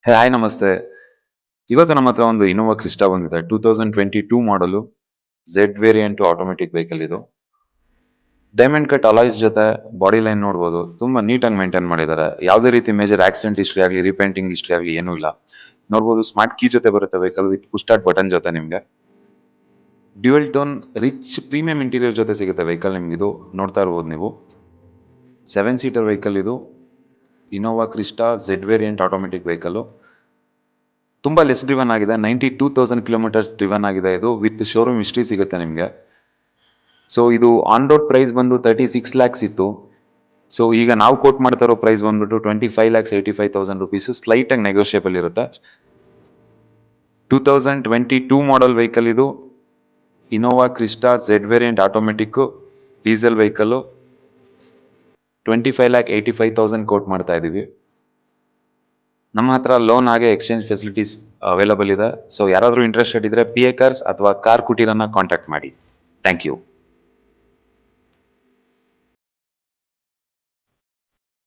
Hi ನಮಸ್ತೆ. ಇವತ್ತು ನಮ್ಮ ಹತ್ರ ಒಂದು ಇನೋವಾ ಕ್ರಿಸ್ಟಾ ಬಂದಿದೆ. 2022 ಮಾಡಲು ಝೆಡ್ ವೇರಿಯಂಟ್ ಆಟೋಮೆಟಿಕ್ ವೆಹಿಕಲ್ ಇದು. ಡೈಮಂಡ್ ಕಟ್ ಅಲಾಯ್ಸ್ ಜೊತೆ ಬಾಡಿ ಲೈನ್ ನೋಡ್ಬೋದು. ತುಂಬಾ ನೀಟಾಗಿ ಮೇಂಟೈನ್ ಮಾಡಿದ್ದಾರೆ. ಯಾವುದೇ ರೀತಿ ಮೇಜರ್ ಆಕ್ಸಿಡೆಂಟ್ ಹಿಸ್ಟ್ರಿ ಆಗಲಿ ರಿಪೇಂಟಿಂಗ್ ಹಿಸ್ಟ್ರಿ ಆಗಲಿ ಏನೂ ಇಲ್ಲ. ನೋಡ್ಬೋದು ಸ್ಮಾರ್ಟ್ ಕೀ ಜೊತೆ ಬರುತ್ತೆ vehicle with push start button ಜೊತೆ ನಿಮಗೆ. Dual tone rich premium interior ಜೊತೆ ಸಿಗುತ್ತೆ ವೆಹಿಕಲ್ ನಿಮ್ಗೆ ಇದು ನೋಡ್ತಾ ಇರ್ಬೋದು ನೀವು. 7 ಸೀಟರ್ ವೆಹಿಕಲ್ ಇದು. Innova Crysta Z variant automatic vehicle. ತುಂಬಾ ಲೆಸ್ ಡ್ರಿವನ್ ಆಗಿದೆ. 92,000 ಕಿಲೋಮೀಟರ್ ಡ್ರಿವನ್ ಆಗಿದೆ ಇದು ವಿತ್ ಶೋರೂಮ್ ಹಿಸ್ಟ್ರಿ ಸಿಗುತ್ತೆ ನಿಮಗೆ. ಸೊ ಇದು ಆನ್ ರೋಡ್ ಪ್ರೈಸ್ ಬಂದು 36 ಲ್ಯಾಕ್ಸ್ ಇತ್ತು. ಸೊ ಈಗ ನಾವು ಕೋಟ್ ಮಾಡ್ತಾ ಇರೋ ಪ್ರೈಸ್ ಬಂದ್ಬಿಟ್ಟು 25,85,000 ರುಪೀಸ್. ಸ್ಲೈಟ್ ಆಗಿ ನೆಗೋಷಿಯಬಲ್ ಇರುತ್ತೆ. 2022 ಮಾಡಲ್ ವೆಹಿಕಲ್ ಇದು. Innova Crysta Z variant automatic diesel vehicle. 25,85,000 quote ಮಾಡ್ತಾ ಇದೀವಿ. ನಮ್ಮ ಹತ್ರ ಲೋನ್ ಹಾಗೆ ಎಕ್ಸ್ಚೇಂಜ್ ಫೆಸಿಲಿಟೀಸ್ ಅವೈಲಬಲ್ ಇದೆ. ಸೊ ಯಾರಾದರೂ ಇಂಟ್ರೆಸ್ಟೆಡ್ ಇದ್ರೆ PA ಕಾರ್ಸ್ ಅಥವಾ ಕಾರ್ ಕುಟೀರನ್ನ ಕಾಂಟ್ಯಾಕ್ಟ್ ಮಾಡಿ. Thank you.